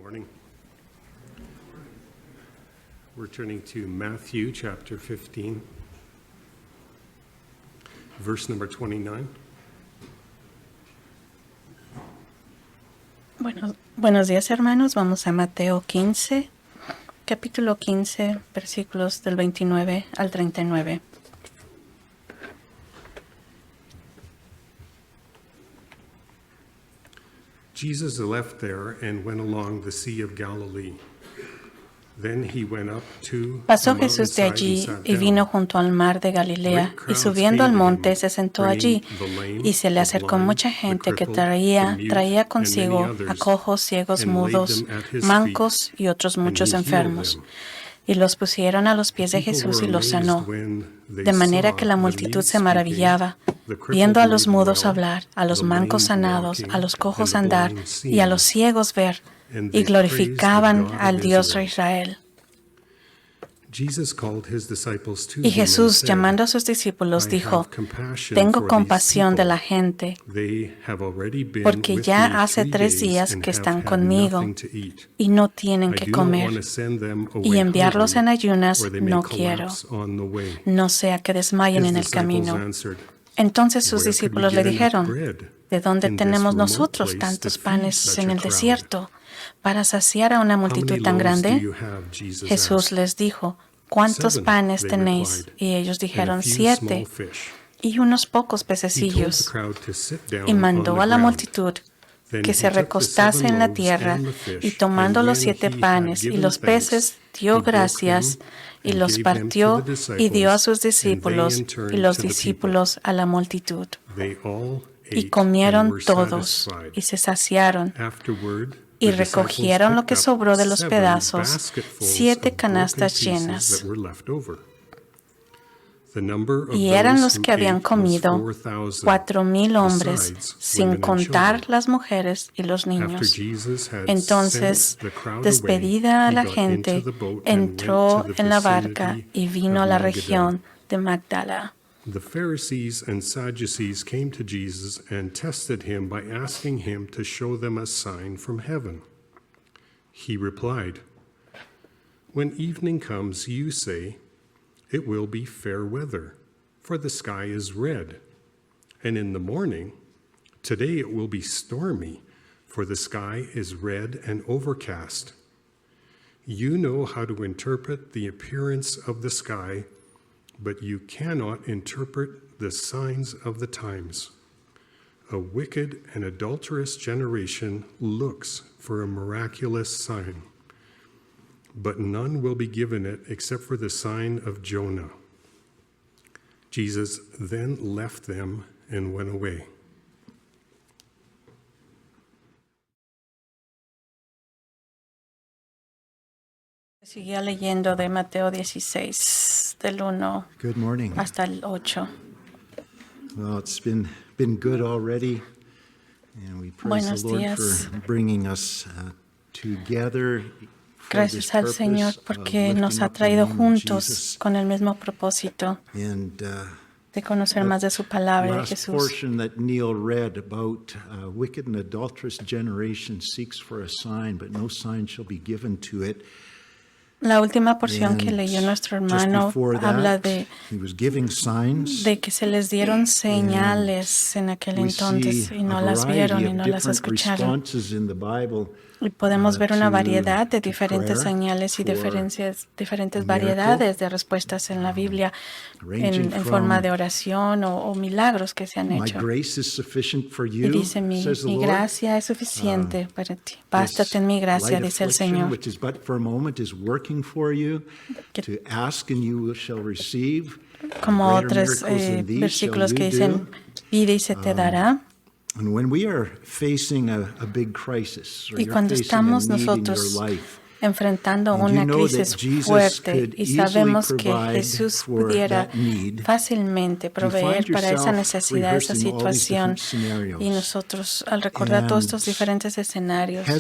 Morning. We're turning to Matthew chapter 15, verse number 29. Buenos días, hermanos. Vamos a Mateo 15, capítulo 15, versículos del 29 al 39. Jesus left there and went along the Sea of Galilee. Then he went up to Pasó the Jesús de mountainside and allí sat y vino down. junto al mar de Galilea, y subiendo al monte se sentó allí, y se le acercó mucha gente que traía consigo a cojos, ciegos, mudos, mancos y otros muchos enfermos, y los pusieron a los pies de Jesús y los sanó, de manera que la multitud se maravillaba, viendo a los mudos hablar, a los mancos sanados, a los cojos andar y a los ciegos ver, y glorificaban al Dios de Israel. Y Jesús, llamando a sus discípulos, dijo: Tengo compasión de la gente, porque ya hace 3 días que están conmigo y no tienen que comer. Y enviarlos en ayunas no quiero, no sea que desmayen en el camino. Entonces sus discípulos le dijeron: ¿De dónde tenemos nosotros tantos panes en el desierto para saciar a una multitud tan grande? Jesús les dijo: ¿Cuántos panes tenéis? Y ellos dijeron: 7, y unos pocos pececillos. Y mandó a la multitud que se recostase en la tierra, y tomando los 7 panes y los peces, dio gracias, y los partió, y dio a sus discípulos, y los discípulos a la multitud. Y comieron todos, y se saciaron, y recogieron lo que sobró de los pedazos, 7 canastas llenas. Y eran los que habían comido 4,000 hombres, sin contar las mujeres y los niños. Entonces, despedida a la gente, entró en la barca y vino a la región de Magdala. The Pharisees and Sadducees came to Jesus and tested him by asking him to show them a sign from heaven. He replied, "When evening comes, you say, 'It will be fair weather, for the sky is red.' And in the morning, 'Today it will be stormy, for the sky is red and overcast.' You know how to interpret the appearance of the sky, but you cannot interpret the signs of the times. A wicked and adulterous generation looks for a miraculous sign, but none will be given it except for the sign of Jonah." Jesus then left them and went away. Seguía leyendo de Mateo 16, del 1 hasta el 8. Well, it's been good already, and we praise the Lord for bringing us together. Gracias al Señor porque nos ha traído juntos con el mismo propósito de conocer más de su palabra de Jesús. Portion that Neil read about wicked and adulterous generation seeks for a sign, but no sign shall be given to it. La última porción que leyó nuestro hermano habla de que se les dieron señales en aquel entonces y no las vieron y no las escucharon. Y podemos ver una variedad de diferentes señales y diferentes variedades de respuestas en la Biblia en forma de oración o milagros que se han hecho. Y dice, mi gracia es suficiente para ti. Bástate en mi gracia, dice el Señor. Como otros versículos que dicen, pide y se te dará. Y cuando estamos nosotros enfrentando una crisis fuerte y sabemos que Jesús pudiera fácilmente proveer para esa necesidad, esa situación, y nosotros al recordar todos estos diferentes escenarios, tal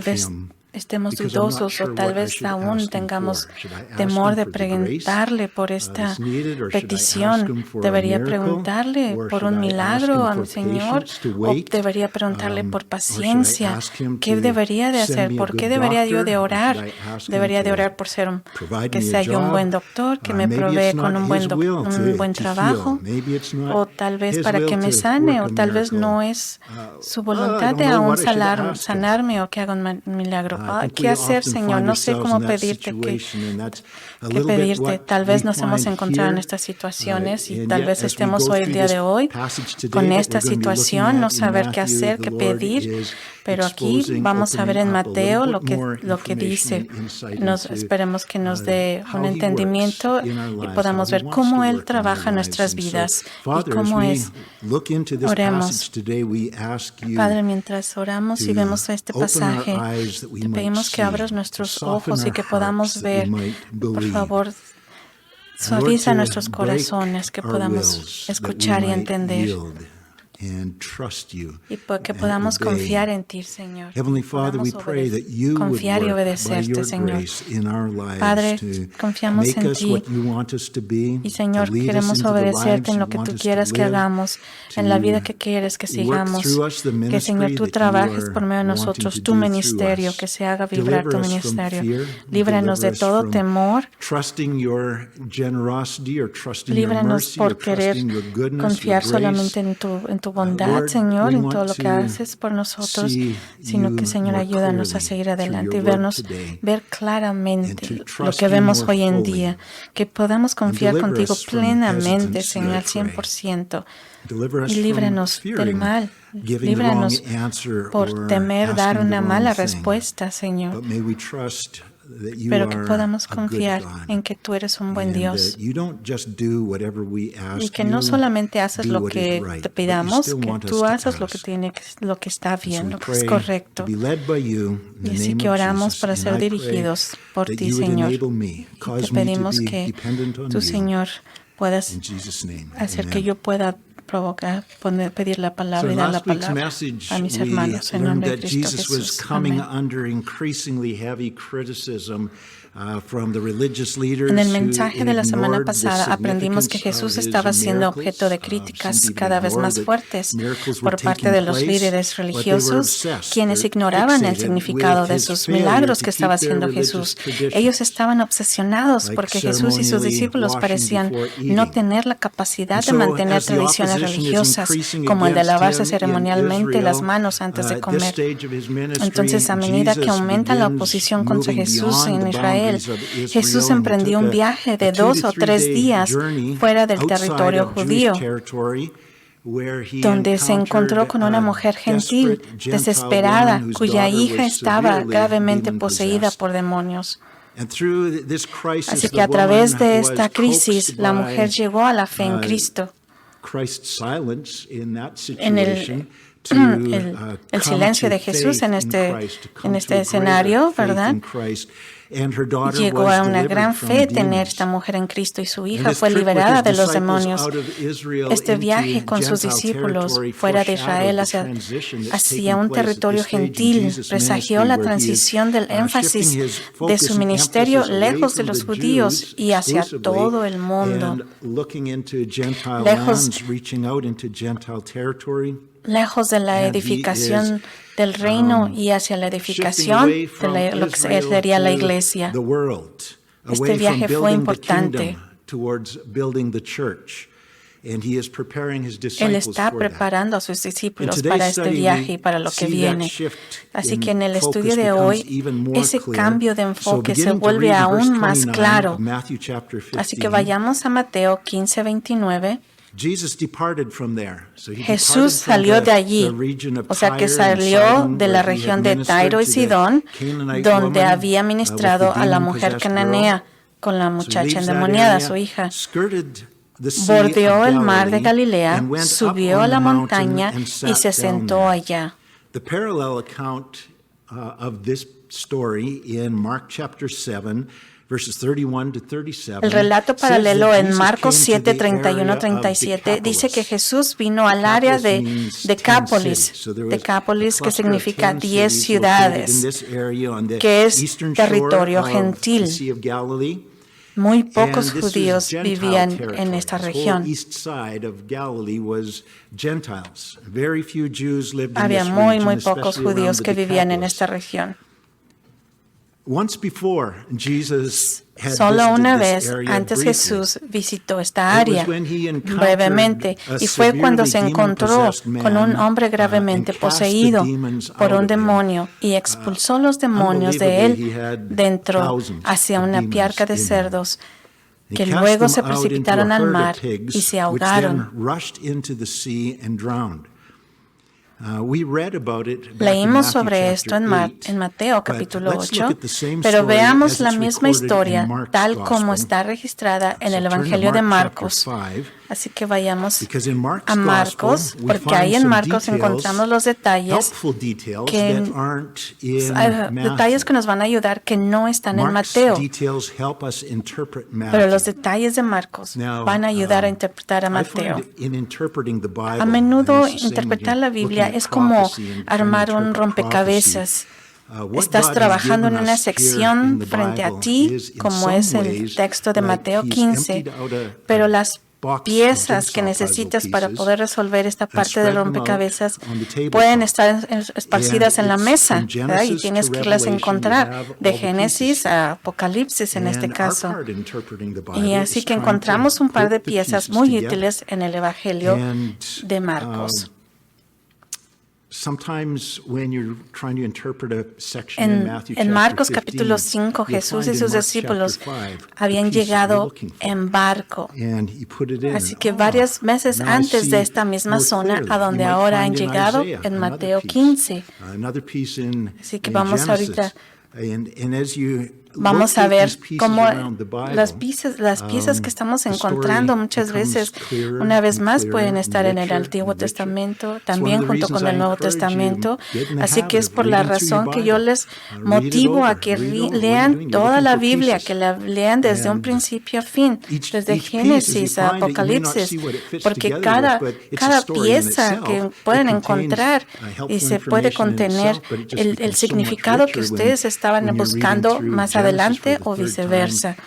vez estemos dudosos o tal vez aún tengamos temor de preguntarle por esta petición. ¿Debería preguntarle por un milagro a mi Señor o debería preguntarle por paciencia? ¿Qué debería de hacer? ¿Por qué debería yo de orar? ¿Debería de orar por que sea yo un buen doctor, que me provee con un buen trabajo? O tal vez para que me sane, o tal vez no es su voluntad de aún sanarme o que haga un milagro. ¿Qué hacer, Señor? No sé cómo pedirte qué pedirte. Tal vez nos hemos encontrado en estas situaciones y tal vez estemos hoy, el día de hoy, con esta situación, no saber qué hacer, qué pedir. Pero aquí vamos a ver en Mateo lo que dice. Esperemos que nos dé un entendimiento y podamos ver cómo Él trabaja en nuestras vidas y cómo es. Oremos. Padre, mientras oramos y vemos este pasaje, te pedimos que abras nuestros ojos y que podamos ver. Por favor, suaviza nuestros corazones, que podamos escuchar y entender. Y que podamos confiar en ti, Señor. Heavenly Father, we pray that you would Confiar y work by obedecerte, your Señor. grace in our lives Padre, to confiamos make en us ti. what you want us to be, Y Señor, to lead us queremos into the obedecerte lives en you lo que want tú us quieras to que live, hagamos, en la vida que quieres que sigamos. work through us the Que, ministry Señor, tú that trabajes you por medio de are nosotros wanting tu to do ministerio, through que us. se haga vibrar tu Deliver us from ministerio. fear, Líbranos de deliver us todo from temor. trusting your generosity or trusting your Líbranos mercy or por querer trusting your goodness, confiar your grace. solamente en tu bondad, Lord, Señor, we en want todo lo que to haces por nosotros, see sino que, you Señor, more ayúdanos a clearly seguir through adelante your y word today, ver claramente and to lo trust que you vemos more hoy en fully, día, que podamos confiar deliver contigo us from plenamente, hesitancy, Señor, I al pray. 100%. Deliver us Y from líbranos del fearing mal, giving the wrong líbranos answer por or temer dar asking the una wrong mala thing. respuesta, Señor, But may we trust that you pero que are podamos a good confiar God, en que tú eres un buen and Dios. that you don't just do whatever we ask Y que no you, solamente haces do lo what is que right, te but you pidamos, still que want us tú to haces ask. lo que está So bien, we lo que es pray correcto. to be led by you in the Y así name que of oramos Jesus, para and ser I pray dirigidos por that ti, you would Señor. enable me, Y te cause me to pedimos be que dependent on tú, you. Señor, puedas In Jesus' name, hacer que amen. yo pueda pedir la So palabra y in dar la last week's palabra message, a mis we hermanos en learned nombre de that Cristo Jesus was Jesús. coming Amén. under increasingly heavy criticism from the religious leaders En el who mensaje de la semana ignored the pasada aprendimos que significance Jesús of his estaba siendo miracles. objeto de Some críticas people cada vez ignored más that fuertes miracles were por parte taking de los place, líderes but they were religiosos, obsessed. quienes They're ignoraban el fixated significado with de his sus failure milagros to que keep estaba their haciendo religious Jesús. traditions, Ellos estaban obsesionados like porque Jesús y sus ceremonially discípulos washing parecían before no eating. tener la capacidad And de so, mantener as the tradiciones opposition is religiosas, increasing como el de against lavarse him in ceremonialmente las Israel, manos antes de at this comer. stage of his ministry, Entonces, a medida que Jesus aumenta la begins oposición contra moving Jesús beyond en the Israel, boundaries of Jesús Israel, and he emprendió took un viaje de 2 2 to o 3 3 day días journey fuera del outside territorio of Jewish judío, territory, where he donde se encontró con una mujer gentil, desesperada, cuya hija estaba gravemente poseída por demonios. Así que a través de esta crisis, la mujer llegó a la fe en Cristo. En el silencio de Jesús en este escenario, ¿verdad? Llegó a una gran fe tener esta mujer en Cristo y su hija fue liberada de los demonios. Este viaje con sus discípulos fuera de Israel hacia un territorio gentil presagió la transición del énfasis de su ministerio lejos de los judíos y hacia todo el mundo, lejos de la edificación del reino y hacia la edificación de lo que sería la iglesia. Este viaje fue importante. Él está preparando a sus discípulos para este viaje y para lo que viene. Así que en el estudio de hoy, ese cambio de enfoque se vuelve aún más claro. Así que vayamos a Mateo 15:29. Jesús salió de allí, o sea que salió de la región de Tiro y Sidón, donde había ministrado a la mujer cananea con la muchacha endemoniada, su hija. Bordeó el mar de Galilea, subió a la montaña y se sentó allá. The parallel account of this story in Mark chapter 7 El relato paralelo en Marcos 7, 31-37 dice que Jesús vino al área de Decápolis, que significa 10 ciudades, que es territorio gentil. Muy pocos judíos vivían en esta región. Había muy pocos judíos que vivían en esta región. Solo una vez antes Jesús visitó esta área brevemente y fue cuando se encontró con un hombre gravemente poseído por un demonio y expulsó los demonios de él dentro hacia una piarca de cerdos que luego se precipitaron al mar y se ahogaron. Leímos sobre esto en Mateo capítulo 8, pero veamos la misma historia tal como está registrada en el Evangelio de Marcos. Así que vayamos a Marcos, porque ahí en Marcos encontramos los detalles que nos van a ayudar que no están en Mateo. Pero los detalles de Marcos van a ayudar a interpretar a Mateo. A menudo interpretar la Biblia es como armar un rompecabezas. Estás trabajando en una sección frente a ti, como es el texto de Mateo 15, pero las piezas que necesitas para poder resolver esta parte del rompecabezas pueden estar esparcidas en la mesa, ¿verdad? Y tienes que irlas encontrar de Génesis a Apocalipsis en este caso. Y así que encontramos un par de piezas muy útiles en el Evangelio de Marcos. En Marcos capítulo 5, Jesús y sus discípulos habían llegado en barco. Así que varios meses antes de esta misma zona a donde ahora han llegado en Mateo 15. Así que vamos ahorita. Vamos a ver cómo las piezas que estamos encontrando muchas veces, una vez más, pueden estar en el Antiguo Testamento, también junto con el Nuevo Testamento. Así que es por la razón que yo les motivo a que lean toda la Biblia, que la lean desde un principio a fin, desde Génesis a Apocalipsis, porque cada pieza que pueden encontrar y se puede contener el significado que ustedes estaban buscando más adelante o viceversa.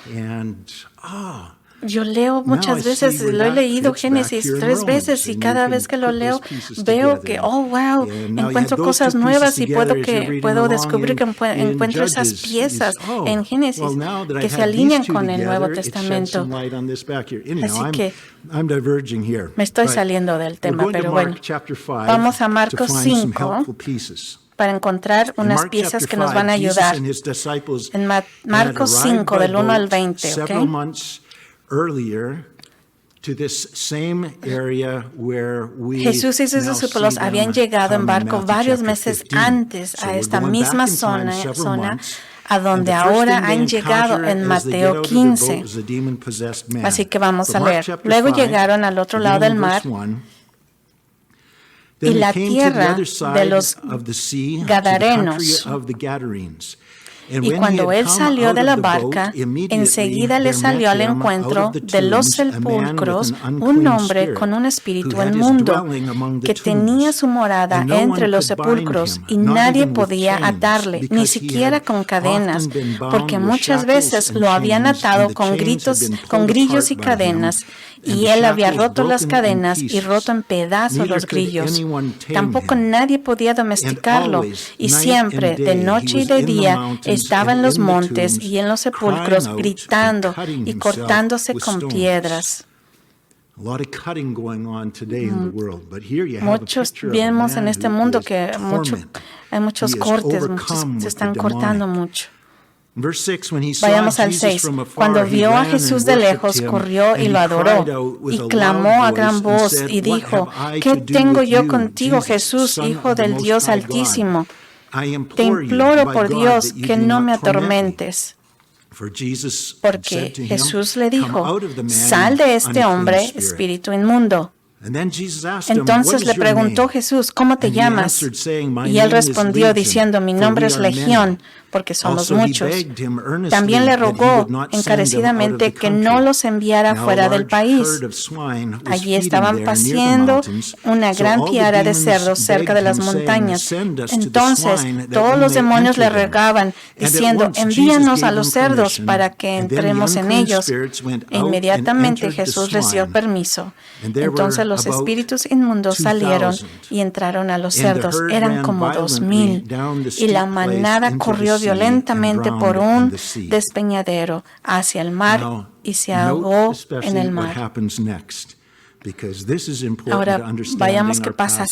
Yo leo muchas veces, lo he leído Génesis 3 veces y cada vez que lo leo veo que, oh wow, encuentro cosas nuevas y puedo descubrir que encuentro esas piezas en Génesis que se alinean con el Nuevo Testamento. Así que me estoy saliendo del tema, pero bueno, vamos a Marcos 5 para encontrar unas piezas que nos van a ayudar. En Marcos 5, del 1 al 20, ¿ok? Jesús y sus discípulos habían llegado en barco varios meses antes a esta misma zona a donde ahora han llegado en Mateo 15. Así que vamos a leer. Luego llegaron al otro lado del mar y la tierra de los Gadarenos. Y cuando él salió de la barca, enseguida le salió al encuentro de los sepulcros un hombre con un espíritu inmundo, que tenía su morada entre los sepulcros, y nadie podía atarle, ni siquiera con cadenas, porque muchas veces lo habían atado con grillos y cadenas. Y él había roto las cadenas y roto en pedazos los grillos. Tampoco nadie podía domesticarlo, y siempre, de noche y de día, estaba en los montes y en los sepulcros gritando y cortándose con piedras. Muchos vemos en este mundo que hay muchos cortes, se están cortando mucho. Vayamos al 6. Cuando vio a Jesús de lejos, corrió y lo adoró, y clamó a gran voz y dijo: ¿Qué tengo yo contigo, Jesús, Hijo del Dios Altísimo? Te imploro por Dios que no me atormentes. Porque Jesús le dijo: Sal de este hombre, espíritu inmundo. Entonces le preguntó Jesús, ¿cómo te llamas? Y él respondió diciendo, mi nombre es Legión, porque somos muchos. También le rogó encarecidamente que no los enviara fuera del país. Allí estaban paciendo una gran piara de cerdos cerca de las montañas. Entonces todos los demonios le rogaban, diciendo, envíanos a los cerdos para que entremos en ellos. E inmediatamente Jesús les dio permiso. Entonces los espíritus inmundos salieron y entraron a los cerdos. Eran como 2,000. Y la manada corrió violentamente por un despeñadero hacia el mar y se ahogó en el mar. Ahora vayamos qué pasa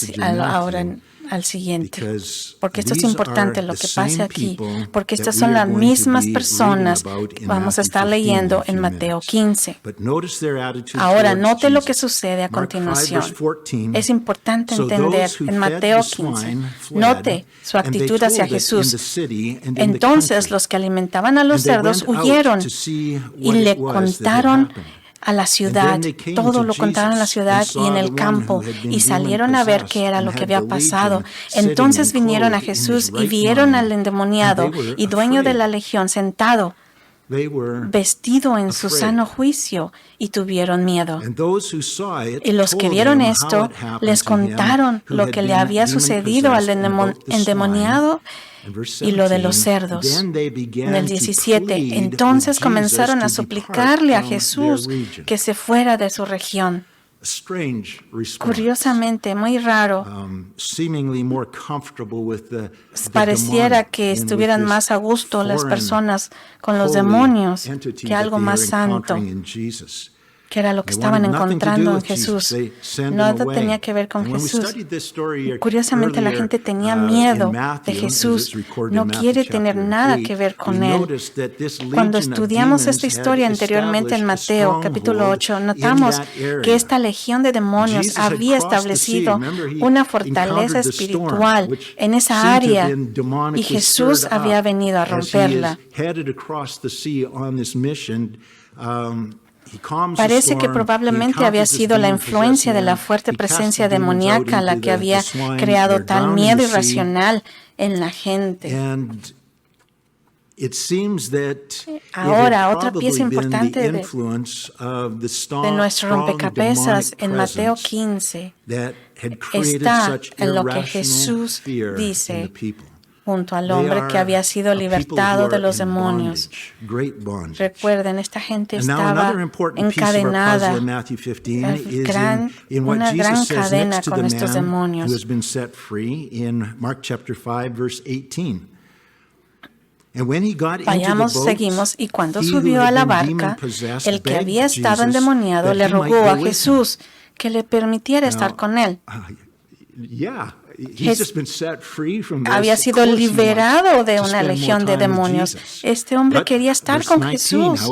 ahora al siguiente, porque esto es importante lo que pasa aquí, porque estas son las mismas personas que vamos a estar leyendo en Mateo 15. Ahora, note lo que sucede a continuación. Es importante entender en Mateo 15, note su actitud hacia Jesús. Entonces los que alimentaban a los cerdos huyeron y le contaron a la ciudad, todo lo contaron en la ciudad y en el campo, y salieron a ver qué era lo que había pasado. Entonces vinieron a Jesús y vieron al endemoniado y dueño de la legión sentado, vestido en su sano juicio, y tuvieron miedo. Y los que vieron esto les contaron lo que le había sucedido al endemoniado y lo de los cerdos. En el 17, entonces comenzaron a suplicarle a Jesús que se fuera de su región. Curiosamente, muy raro, pareciera que estuvieran más a gusto las personas con los demonios que algo más santo, que era lo que estaban encontrando en Jesús. Nada tenía que ver con Jesús. Curiosamente, la gente tenía miedo de Jesús. No quiere tener nada que ver con Él. Cuando estudiamos esta historia anteriormente en Mateo, capítulo 8, notamos que esta legión de demonios había establecido una fortaleza espiritual en esa área y Jesús había venido a romperla. Parece que probablemente había sido la influencia de la fuerte presencia demoníaca la que había creado tal miedo irracional en la gente. Ahora, otra pieza importante de nuestro rompecabezas en Mateo 15 está en lo que Jesús dice junto al hombre que había sido libertado de los demonios. Recuerden, esta gente estaba encadenada, una gran cadena con estos demonios. Vayamos, seguimos, y cuando subió a la barca, el que había estado endemoniado le rogó a Jesús que le permitiera estar con él. Había sido liberado de una legión de demonios. Este hombre quería estar con Jesús.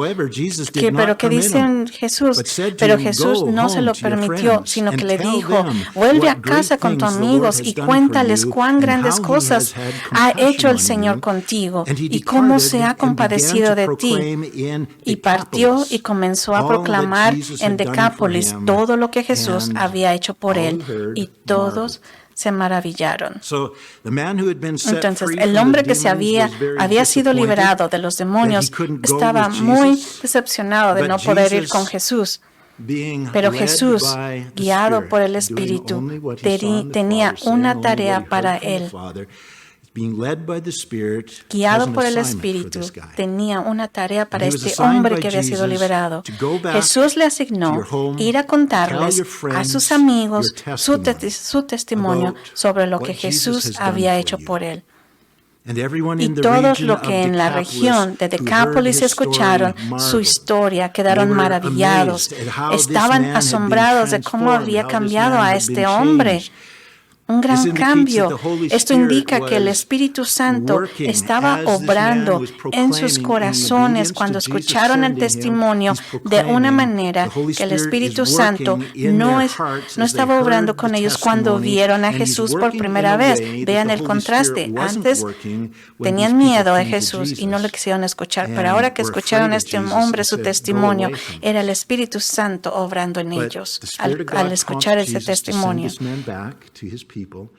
Pero ¿qué dice Jesús? Pero Jesús no se lo permitió, sino que le dijo, vuelve a casa con tus amigos y cuéntales cuán grandes cosas ha hecho el Señor contigo y cómo se ha compadecido de ti. Y partió y comenzó a proclamar en Decápolis todo lo que Jesús había hecho por él, y todos se maravillaron. Entonces, el hombre que había sido liberado de los demonios estaba muy decepcionado de no poder ir con Jesús. Pero Jesús, guiado por el Espíritu, tenía una tarea para él. Guiado por el Espíritu, tenía una tarea para este hombre que había sido liberado. Jesús le asignó ir a contarles a sus amigos su testimonio sobre lo que Jesús había hecho por él. Y todos los que en la región de Decápolis escucharon su historia quedaron maravillados. Estaban asombrados de cómo había cambiado a este hombre. un gran cambio. Esto indica que el Espíritu Santo estaba obrando en sus corazones cuando escucharon el testimonio de una manera que el Espíritu Santo no estaba obrando con ellos cuando vieron a Jesús por primera vez. Vean el contraste. Antes tenían miedo de Jesús y no lo quisieron escuchar, pero ahora que escucharon a este hombre su testimonio, era el Espíritu Santo obrando en ellos al escuchar ese testimonio.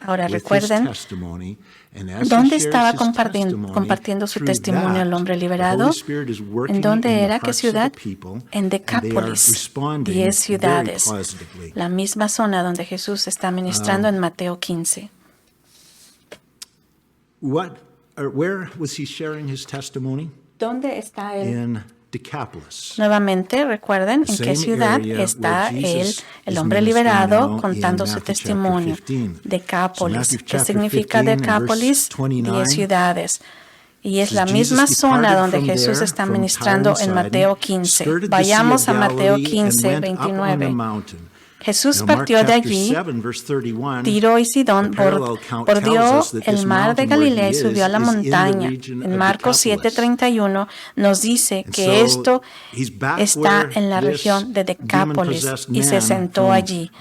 Ahora recuerden, ¿dónde estaba compartiendo su testimonio el hombre liberado? ¿En dónde era? ¿Qué ciudad? En Decápolis, 10 ciudades. La misma zona donde Jesús está ministrando en Mateo 15. Where was he sharing his testimony? ¿Dónde está él? In Decapolis. Nuevamente, recuerden en qué ciudad está él, el hombre liberado, contando su testimonio. Decápolis. ¿Qué significa Decápolis? 10 ciudades. Y es la misma zona donde Jesús está ministrando en Mateo 15. Vayamos a Mateo 15, 29. Jesús partió de allí, Tiro y Sidón, bordeó el mar de Galilea y subió a la montaña. En Marcos 7:31 nos dice que esto está en la región de Decápolis y se sentó allí.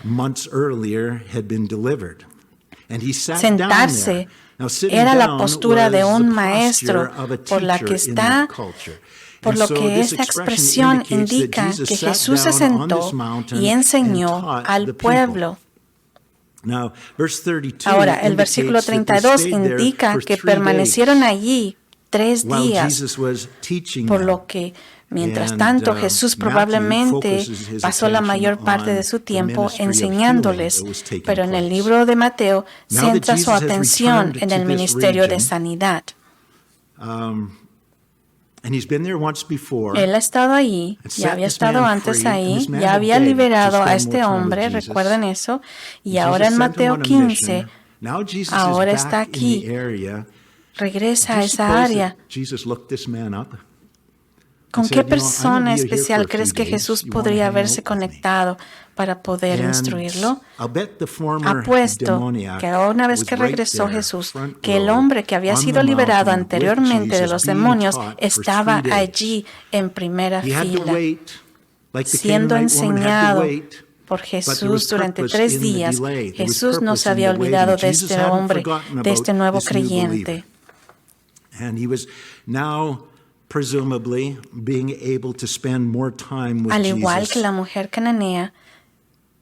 Sentarse era la postura de un maestro por lo que esta expresión indica que Jesús se sentó y enseñó al pueblo. Ahora, el versículo 32 indica que permanecieron allí 3 días, por lo que, mientras tanto, Jesús probablemente pasó la mayor parte de su tiempo enseñándoles, pero en el libro de Mateo centra su atención en el ministerio de sanidad. Él ha estado ahí, ya había estado antes ahí, ya había liberado a este hombre, recuerden eso, y ahora en Mateo 15, ahora está aquí, regresa a esa área. ¿Con qué persona especial crees que Jesús podría haberse conectado para poder instruirlo? Apuesto que una vez que regresó Jesús, que el hombre que había sido liberado anteriormente de los demonios estaba allí en primera fila, siendo enseñado por Jesús durante 3 días. Jesús no se había olvidado de este hombre, de este nuevo creyente. Al igual que la mujer cananea,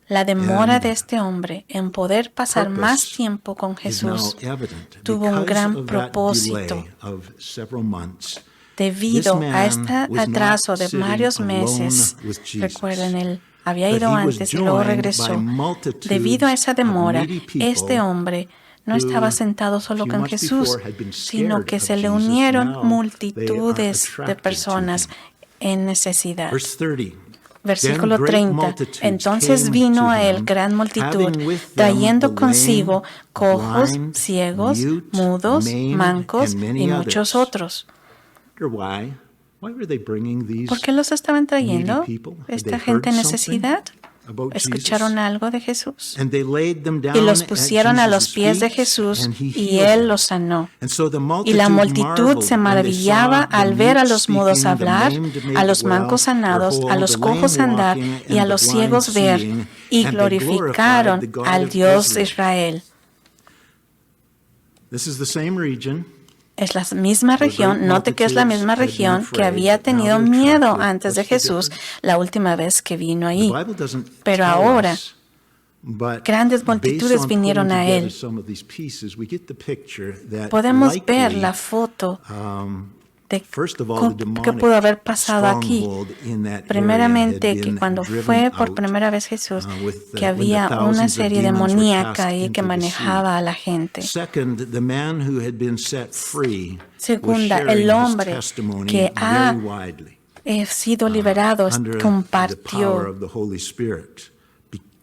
la demora de este hombre en poder pasar más tiempo con Jesús tuvo un gran propósito. Debido a este atraso de varios meses, recuerden, él había ido antes y luego regresó. Debido a esa demora, este hombre no estaba sentado solo con Jesús, sino que se le unieron multitudes de personas en necesidad. Versículo 30. Entonces vino a él gran multitud, trayendo consigo cojos, ciegos, mudos, mancos y muchos otros. ¿Por qué los estaban trayendo? ¿Esta gente en necesidad? ¿Escucharon algo de Jesús? Y los pusieron a los pies de Jesús y él los sanó. Y la multitud se maravillaba al ver a los mudos hablar, a los mancos sanados, a los cojos andar y a los ciegos ver, y glorificaron al Dios de Israel. Es la misma región, note que es la misma región que había tenido miedo antes de Jesús la última vez que vino ahí. Pero ahora, grandes multitudes vinieron a él. Podemos ver la foto de qué pudo haber pasado aquí. Primeramente, que cuando fue por primera vez Jesús, que había una serie demoníaca ahí que manejaba a la gente. Segunda, el hombre que ha sido liberado compartió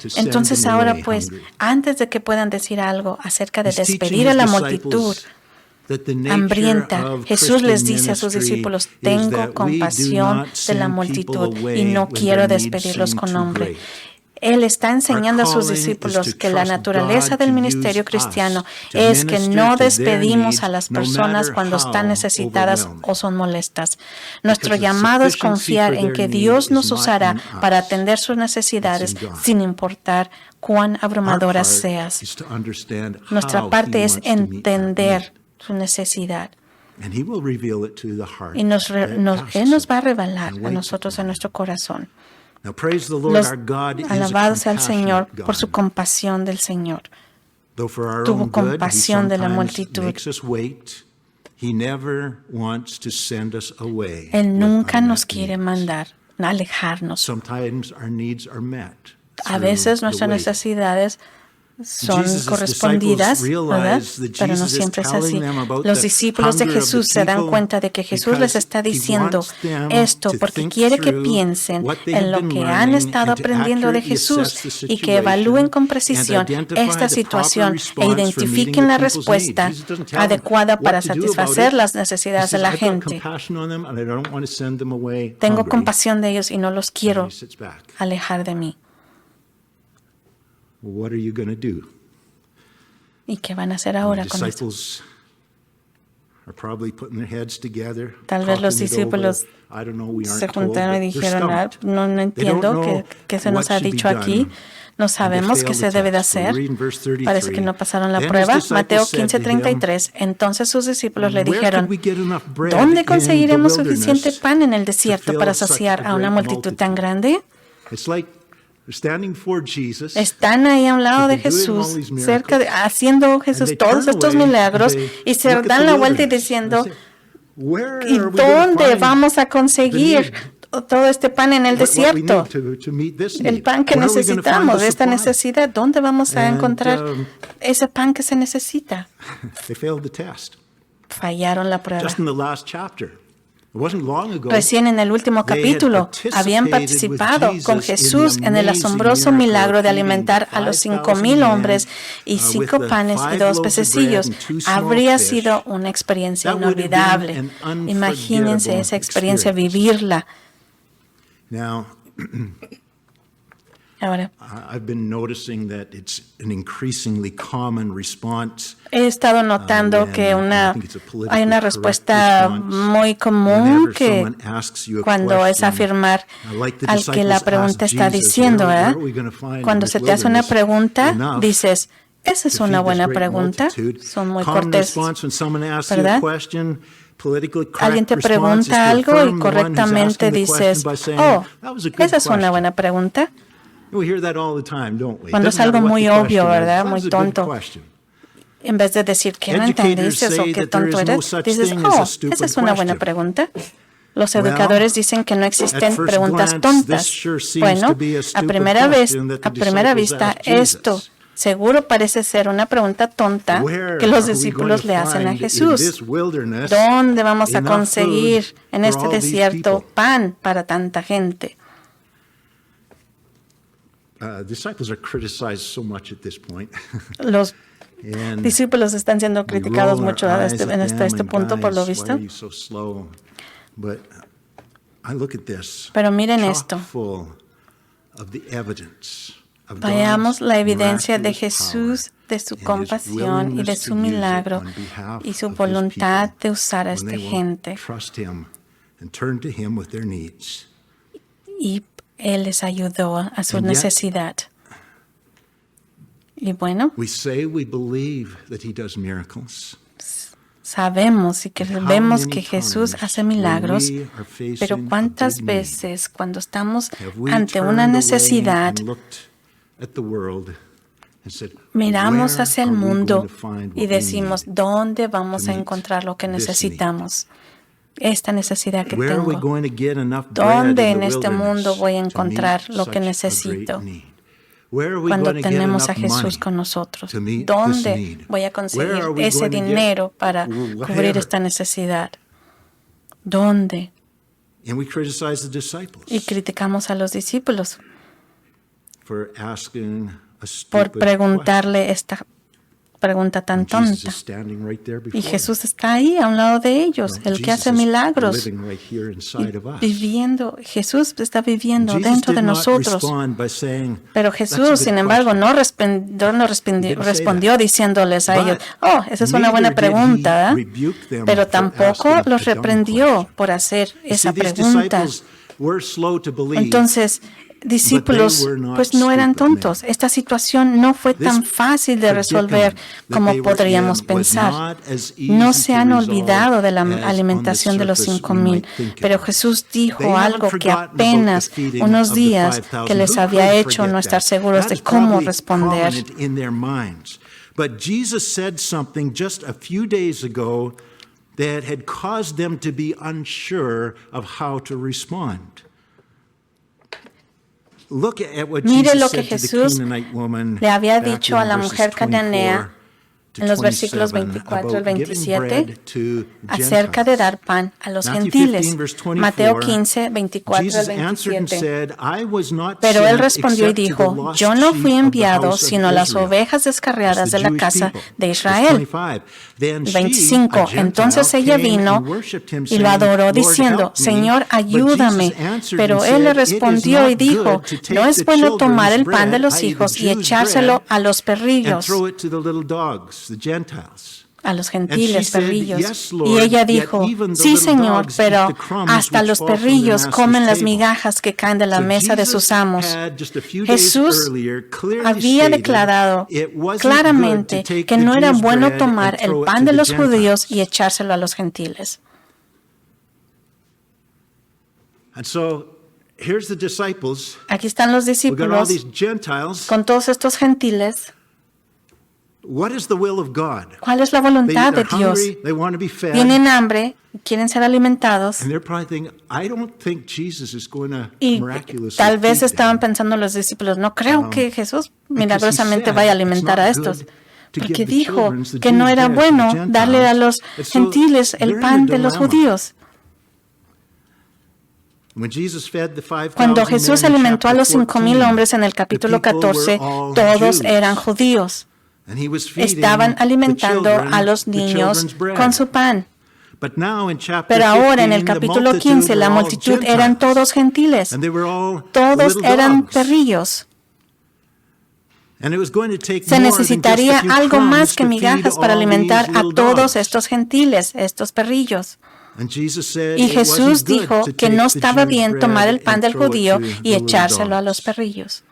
Jesús. Entonces ahora pues, antes de que puedan decir algo acerca de despedir a la multitud, hambrienta. Jesús les dice a sus discípulos, tengo compasión de la multitud y no quiero despedirlos con hambre. Él está enseñando a sus discípulos que la naturaleza del ministerio cristiano es que no despedimos a las personas cuando están necesitadas o son molestas. Nuestro llamado es confiar en que Dios nos usará para atender sus necesidades sin importar cuán abrumadoras sean. Nuestra parte es entender su necesidad. Y Él nos va a revelar a nosotros en nuestro corazón. Alabado sea el Señor por su compasión del Señor. Tuvo compasión de la multitud. Él nunca nos quiere mandar, alejarnos. A veces nuestras necesidades son correspondidas, ¿verdad? Pero no siempre es así. Los discípulos de Jesús se dan cuenta de que Jesús les está diciendo esto porque quiere que piensen en lo que han estado aprendiendo de Jesús y que evalúen con precisión esta situación e identifiquen la respuesta adecuada para satisfacer las necesidades de la gente. Tengo compasión de ellos y no los quiero alejar de mí. What are you going to do? ¿Y qué van a hacer ahora con esto? Tal vez los discípulos se juntaron y dijeron, no entiendo qué se nos ha dicho aquí. No sabemos qué se debe de hacer. Parece que no pasaron la prueba. Mateo 15:33. Entonces sus discípulos le dijeron, ¿dónde conseguiremos suficiente pan en el desierto para saciar a una multitud tan grande? Están ahí a un lado de Jesús, haciendo Jesús todos estos milagros y se dan la vuelta y diciendo, ¿y dónde vamos a conseguir todo este pan en el desierto? El pan que necesitamos, esta necesidad, ¿dónde vamos a encontrar ese pan que se necesita? Fallaron la prueba. Recién en el último capítulo habían participado con Jesús en el asombroso milagro de alimentar a los 5,000 hombres y 5 panes y 2 pececillos. Habría sido una experiencia inolvidable. Imagínense esa experiencia, vivirla. Ahora, he estado notando que hay una respuesta muy común que cuando es afirmar al que la pregunta está diciendo, ¿verdad? Cuando se te hace una pregunta, dices, esa es una buena pregunta. Son muy corteses, ¿verdad? Alguien te pregunta algo y correctamente dices, oh, esa es una buena pregunta. Cuando es algo muy obvio, ¿verdad? Muy tonto. En vez de decir, ¿qué no entendiste o qué tonto eres? Dices, oh, esa es una buena pregunta. Los educadores dicen que no existen preguntas tontas. Bueno, a primera vista, esto seguro parece ser una pregunta tonta que los discípulos le hacen a Jesús. ¿Dónde vamos a conseguir en este desierto pan para tanta gente? Los discípulos están siendo criticados mucho en este punto, por lo visto. Pero miren esto. Veamos la evidencia de Jesús, de su compasión y de su milagro y su voluntad de usar a esta gente. Y Él les ayudó a su necesidad. Y bueno, sabemos y vemos que Jesús hace milagros, pero ¿cuántas veces cuando estamos ante una necesidad miramos hacia el mundo y decimos, ¿dónde vamos a encontrar lo que necesitamos? Esta necesidad que tengo. ¿Dónde en este mundo voy a encontrar lo que necesito? Cuando tenemos a Jesús con nosotros, ¿dónde voy a conseguir ese dinero para cubrir esta necesidad? ¿Dónde? Y criticamos a los discípulos por preguntarle esta pregunta tan tonta. Y Jesús está ahí a un lado de ellos, el que hace milagros. Jesús está viviendo dentro de nosotros. Pero Jesús, sin embargo, no respondió diciéndoles a ellos, esa es una buena pregunta, pero tampoco los reprendió por hacer esa pregunta. Entonces, discípulos pues no eran tontos. Esta situación no fue tan fácil de resolver como podríamos pensar. No se han olvidado de la alimentación de los 5,000, pero Jesús dijo algo que apenas unos días que les había hecho no estar seguros de cómo responder. But Jesus said something just a few days ago that had caused them to be unsure of how to respond. Mire lo que Jesús le había dicho a la mujer cananea en los versículos 24 al 27 acerca de dar pan a los gentiles. Mateo 15, 24 al 27. Pero él respondió y dijo, yo no fui enviado sino a las ovejas descarriadas de la casa de Israel. 25. Entonces ella vino y lo adoró diciendo, Señor, ayúdame. Pero él le respondió y dijo, no es bueno tomar el pan de los hijos y echárselo a los perrillos, a los gentiles, perrillos. Y ella dijo, sí, Señor, pero hasta los perrillos comen las migajas que caen de la mesa de sus amos. Jesús había declarado claramente que no era bueno tomar el pan de los judíos y echárselo a los gentiles. Aquí están los discípulos con todos estos gentiles. ¿Cuál es la voluntad de Dios? Tienen hambre, quieren ser alimentados. Y tal vez estaban pensando los discípulos, no creo que Jesús milagrosamente vaya a alimentar a estos. Porque dijo que no era bueno darle a los gentiles el pan de los judíos. Cuando Jesús alimentó a los 5,000 hombres en el capítulo 14, todos eran judíos. Estaban alimentando a los niños con su pan. Pero ahora en el capítulo 15 la multitud eran todos gentiles. Todos eran perrillos. Se necesitaría algo más que migajas para alimentar a todos estos gentiles, estos perrillos. Y Jesús dijo que no estaba bien tomar el pan del judío y echárselo a los perrillos.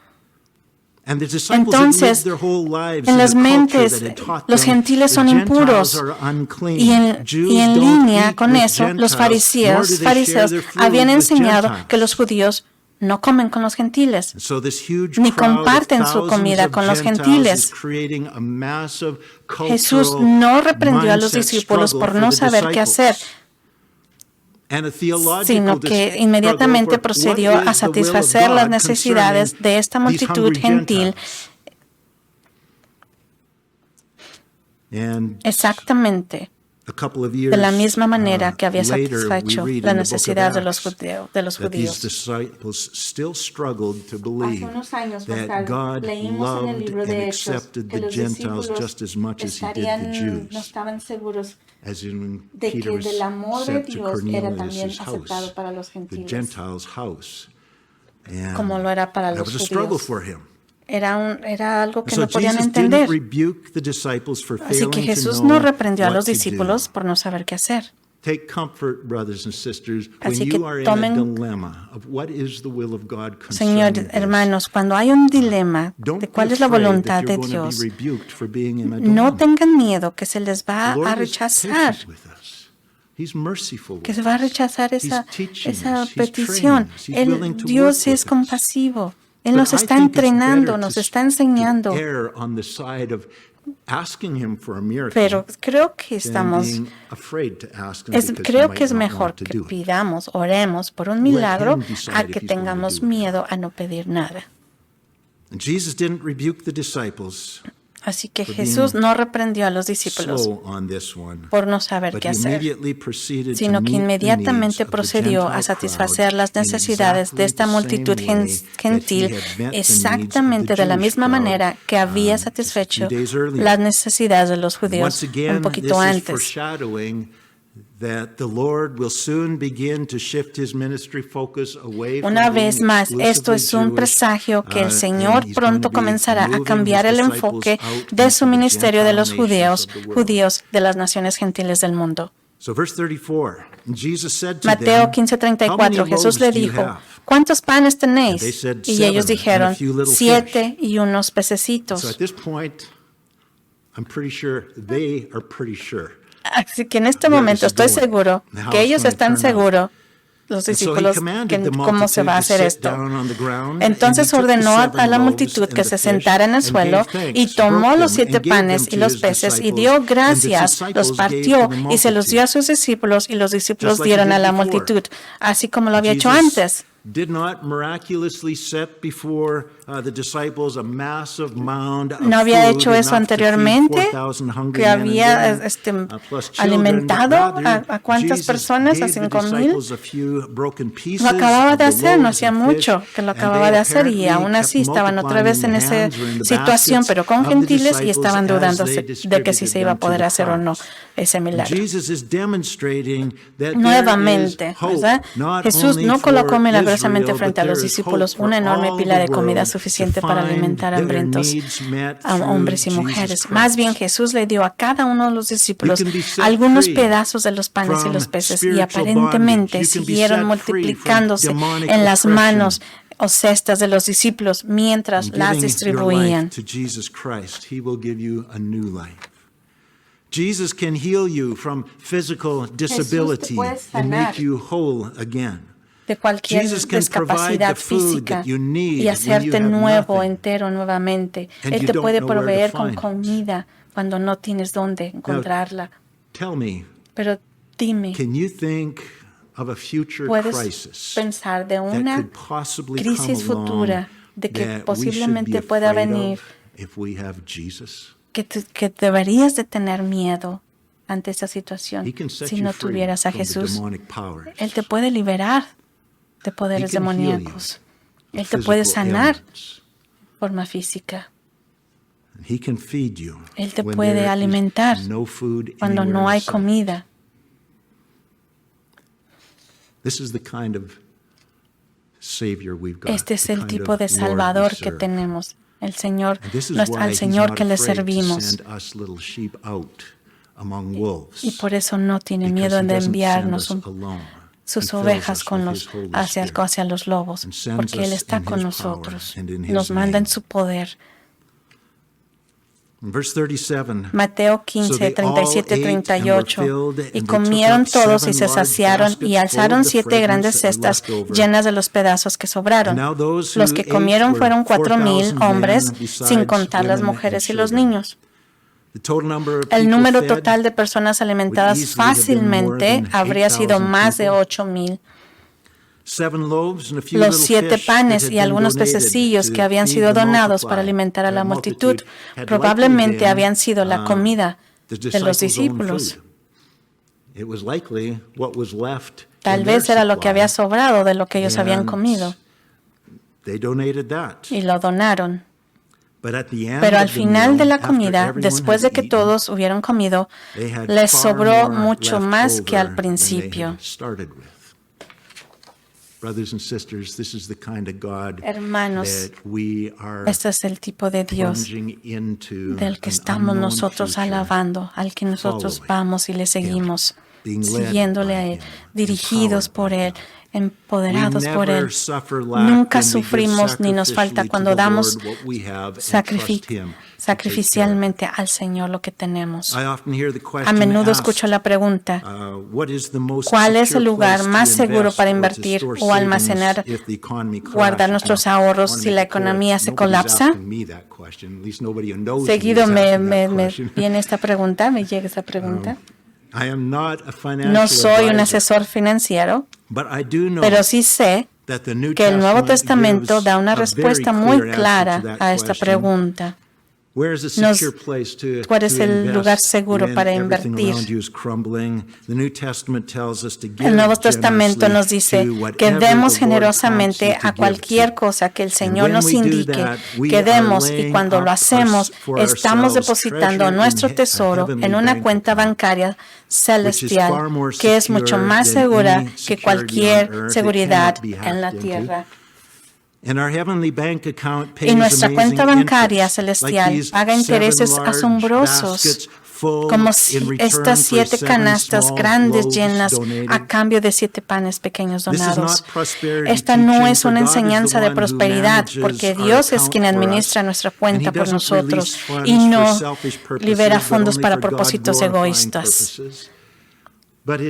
Entonces, en las mentes, los gentiles son impuros. Y en línea con eso, los fariseos habían enseñado que los judíos no comen con los gentiles, ni comparten su comida con los gentiles. Jesús no reprendió a los discípulos por no saber qué hacer, sino que inmediatamente procedió a satisfacer las necesidades de esta multitud gentil exactamente de la misma manera que había satisfecho la necesidad de los judíos. Hace unos años más tarde leímos en el libro de Hechos que los discípulos no estaban seguros de que del amor de Dios era también aceptado para los gentiles, como lo era para los judíos. Era algo que no podían entender. Así que Jesús no reprendió a los discípulos por no saber qué hacer. Así que tomen, señores, hermanos, cuando hay un dilema de cuál es la voluntad de Dios, no tengan miedo que se les va a rechazar, que se va a rechazar esa petición. Dios es compasivo. Él nos está entrenando, nos está enseñando. Pero creo que es mejor que pidamos, oremos por un milagro a que tengamos miedo a no pedir nada. Así que Jesús no reprendió a los discípulos por no saber qué hacer, sino que inmediatamente procedió a satisfacer las necesidades de esta multitud gentil exactamente de la misma manera que había satisfecho las necesidades de los judíos un poquito antes. Una vez más, esto es un presagio que el Señor pronto comenzará a cambiar el enfoque de su ministerio de los judíos de las naciones gentiles del mundo. Mateo 15:34, Jesús le dijo, ¿cuántos panes tenéis? Y ellos dijeron, 7 y unos pececitos. Así que en este momento estoy seguro que ellos están seguros, los discípulos, cómo se va a hacer esto. Entonces ordenó a la multitud que se sentara en el suelo y tomó los 7 panes y los peces y dio gracias, los partió y se los dio a sus discípulos y los discípulos dieron a la multitud, así como lo había hecho antes. ¿No había hecho eso anteriormente? ¿Que había alimentado a cuántas personas? ¿A 5,000? Lo acababa de hacer, no hacía mucho que lo acababa de hacer y aún así estaban otra vez en esa situación, pero con gentiles y estaban dudando de que si se iba a poder hacer o no ese milagro. Nuevamente, ¿verdad? Jesús no colocó milagrosamente frente a los discípulos una enorme pila de comida suficiente para alimentar hambrientos a hombres y mujeres. Más bien, Jesús le dio a cada uno de los discípulos algunos pedazos de los panes y los peces y aparentemente siguieron multiplicándose en las manos o cestas de los discípulos mientras las distribuían. Jesus can heal you from physical disability and make you whole again. De cualquier discapacidad física y hacerte nuevo, entero nuevamente. Él te puede proveer con comida cuando no tienes dónde encontrarla. Pero dime, ¿puedes pensar de una crisis futura de que posiblemente pueda venir que deberías de tener miedo ante esa situación si no tuvieras a Jesús? Él te puede liberar de poderes demoníacos. Él te puede sanar de forma física. Él te puede alimentar cuando no hay comida. Este es el tipo de Salvador que tenemos. El Señor, al Señor que le servimos. Y por eso no tiene miedo de enviarnos sus ovejas hacia los lobos, porque Él está con nosotros. Nos manda en su poder. Mateo 15, 37, 38. Y comieron todos y se saciaron y alzaron 7 grandes cestas llenas de los pedazos que sobraron. Los que comieron fueron 4,000 hombres, sin contar las mujeres y los niños. El número total de personas alimentadas fácilmente habría sido más de 8,000. Los 7 panes y algunos pececillos que habían sido donados para alimentar a la multitud probablemente habían sido la comida de los discípulos. Tal vez era lo que había sobrado de lo que ellos habían comido. Y lo donaron. Pero al final de la comida, después de que todos hubieron comido, les sobró mucho más que al principio. Hermanos, este es el tipo de Dios del que estamos nosotros alabando, al que nosotros vamos y le seguimos, siguiéndole a Él, dirigidos por Él, empoderados por Él. Nunca sufrimos ni nos falta cuando damos sacrificialmente al Señor lo que tenemos. A menudo escucho la pregunta, ¿cuál es el lugar más seguro para invertir o almacenar, guardar nuestros ahorros si la economía se colapsa? Seguido me viene esta pregunta, me llega esta pregunta. No soy un asesor financiero, pero sí sé que el Nuevo Testamento da una respuesta muy clara a esta pregunta. ¿Cuál es el lugar seguro para invertir? El Nuevo Testamento nos dice que demos generosamente a cualquier cosa que el Señor nos indique que demos, y cuando lo hacemos, estamos depositando nuestro tesoro en una cuenta bancaria celestial que es mucho más segura que cualquier seguridad en la tierra. Y nuestra cuenta bancaria celestial paga intereses asombrosos, como si estas 7 canastas grandes llenas a cambio de 7 panes pequeños donados. Esta no es una enseñanza de prosperidad, porque Dios es quien administra nuestra cuenta por nosotros y no libera fondos para propósitos egoístas,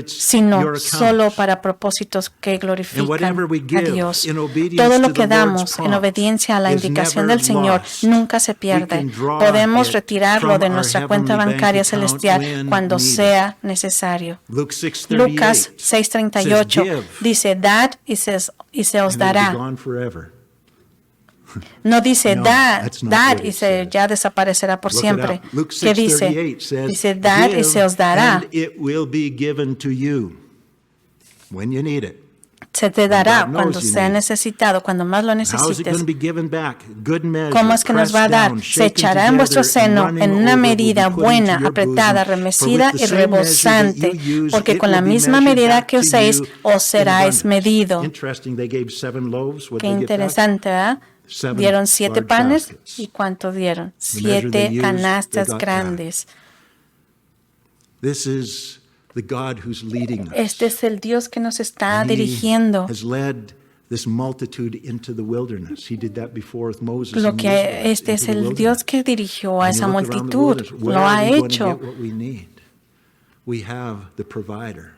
sino solo para propósitos que glorifican a Dios. Todo lo que damos en obediencia a la indicación del Señor nunca se pierde. Podemos retirarlo de nuestra cuenta bancaria celestial cuando sea necesario. Lucas 6:38 dice, dad y se os dará. No dice dad y ya desaparecerá por siempre. ¿Qué dice? Dice dad y se os dará. Se te dará cuando sea necesitado, cuando más lo necesites. ¿Cómo es que nos va a dar? Se echará en vuestro seno en una medida buena, apretada, remecida y rebosante, porque con la misma medida que uséis, os seráis medido. Qué interesante, ¿verdad? Dieron 7 panes, ¿y cuánto dieron? 7 canastas grandes. Este es el Dios que nos está dirigiendo. Este es el Dios que dirigió a esa multitud. Lo ha hecho.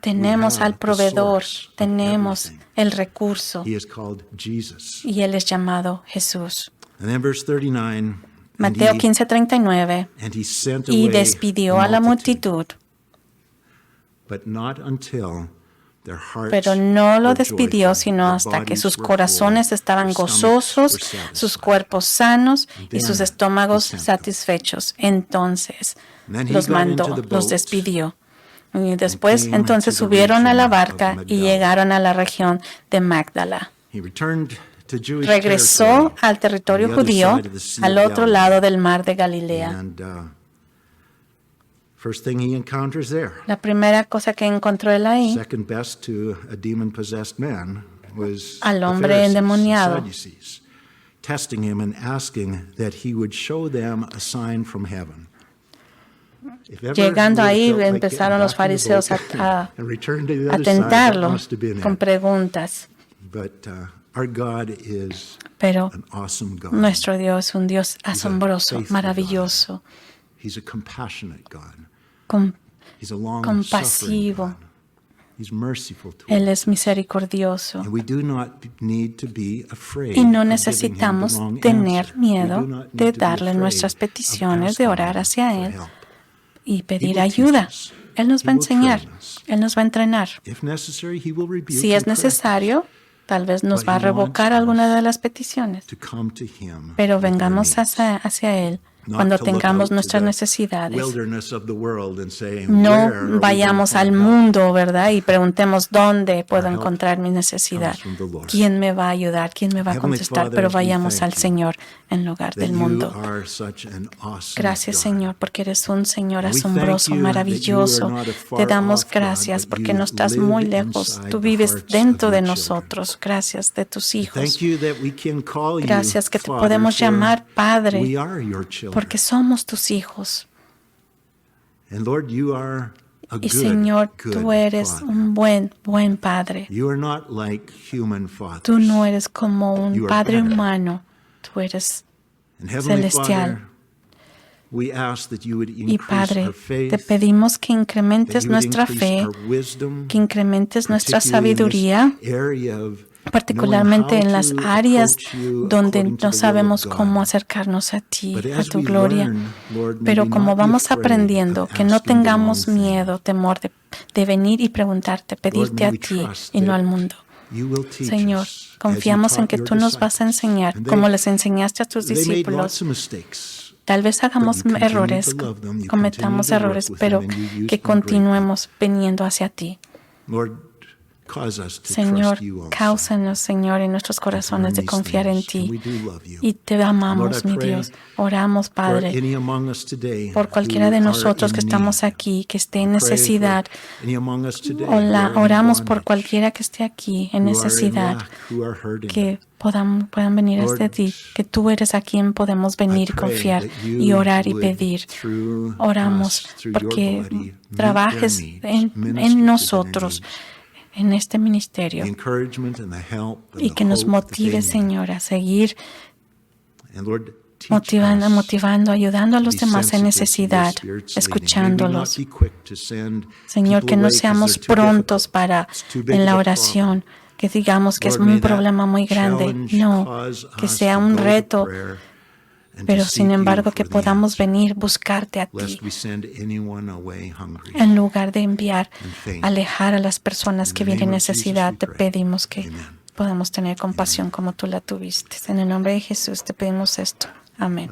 Tenemos al proveedor, tenemos el recurso, y Él es llamado Jesús. Mateo 15:39, y despidió a la multitud, pero no lo despidió sino hasta que sus corazones estaban gozosos, sus cuerpos sanos y sus estómagos satisfechos. Entonces los mandó, los despidió. Y después, entonces subieron a la barca y llegaron a la región de Magdala. Regresó al territorio judío, al otro lado del mar de Galilea. La primera cosa que encontró él ahí, al hombre endemoniado, Llegando ahí, empezaron los fariseos a tentarlo con preguntas. Pero nuestro Dios es un Dios asombroso, maravilloso, compasivo. Él es misericordioso. Y no necesitamos tener miedo de darle nuestras peticiones, de orar hacia Él y pedir ayuda. Él nos va a enseñar, Él nos va a entrenar. Si es necesario, tal vez nos va a revocar alguna de las peticiones, pero vengamos hacia Él cuando tengamos nuestras necesidades. No vayamos al mundo, ¿verdad? Y preguntemos dónde puedo encontrar mi necesidad. ¿Quién me va a ayudar? ¿Quién me va a contestar? Pero vayamos al Señor en lugar del mundo. Gracias, Señor, porque eres un Señor asombroso, maravilloso. Te damos gracias porque no estás muy lejos. Tú vives dentro de nosotros. Gracias de tus hijos. Gracias que te podemos llamar Padre, porque somos tus hijos. Y Señor, tú eres un buen Padre. Tú no eres como un Padre humano. Tú eres celestial. Y Padre, te pedimos que incrementes nuestra fe, que incrementes nuestra sabiduría, particularmente en las áreas donde no sabemos cómo acercarnos a ti, a tu gloria. Pero como vamos aprendiendo, que no tengamos miedo, temor de venir y preguntarte, pedirte a ti y no al mundo. Señor, confiamos en que tú nos vas a enseñar como les enseñaste a tus discípulos. Tal vez hagamos But you continue errores, to love them, you cometamos continue to work errores, with pero them, and you use que them continuemos viniendo hacia ti. Lord, cause us to Señor, trust you also. cáusanos, Señor, en nuestros corazones de confiar en ti. Y te amamos, mi Dios. Oramos, Padre, por cualquiera de nosotros que estamos aquí, que esté en necesidad. Oramos por cualquiera que esté aquí en necesidad, que puedan venir hasta ti, que tú eres a quien podemos venir, confiar y orar y pedir. Oramos porque trabajes en nosotros, en este ministerio, y que nos motive, Señor, a seguir motivando, ayudando a los demás en necesidad, escuchándolos. Señor, que no seamos prontos en la oración, que digamos que es un problema muy grande. No, que sea un reto, pero sin embargo que podamos venir, buscarte a ti, en lugar de alejar a las personas que vienen en necesidad. Te pedimos que podamos tener compasión como tú la tuviste. En el nombre de Jesús te pedimos esto. Amén.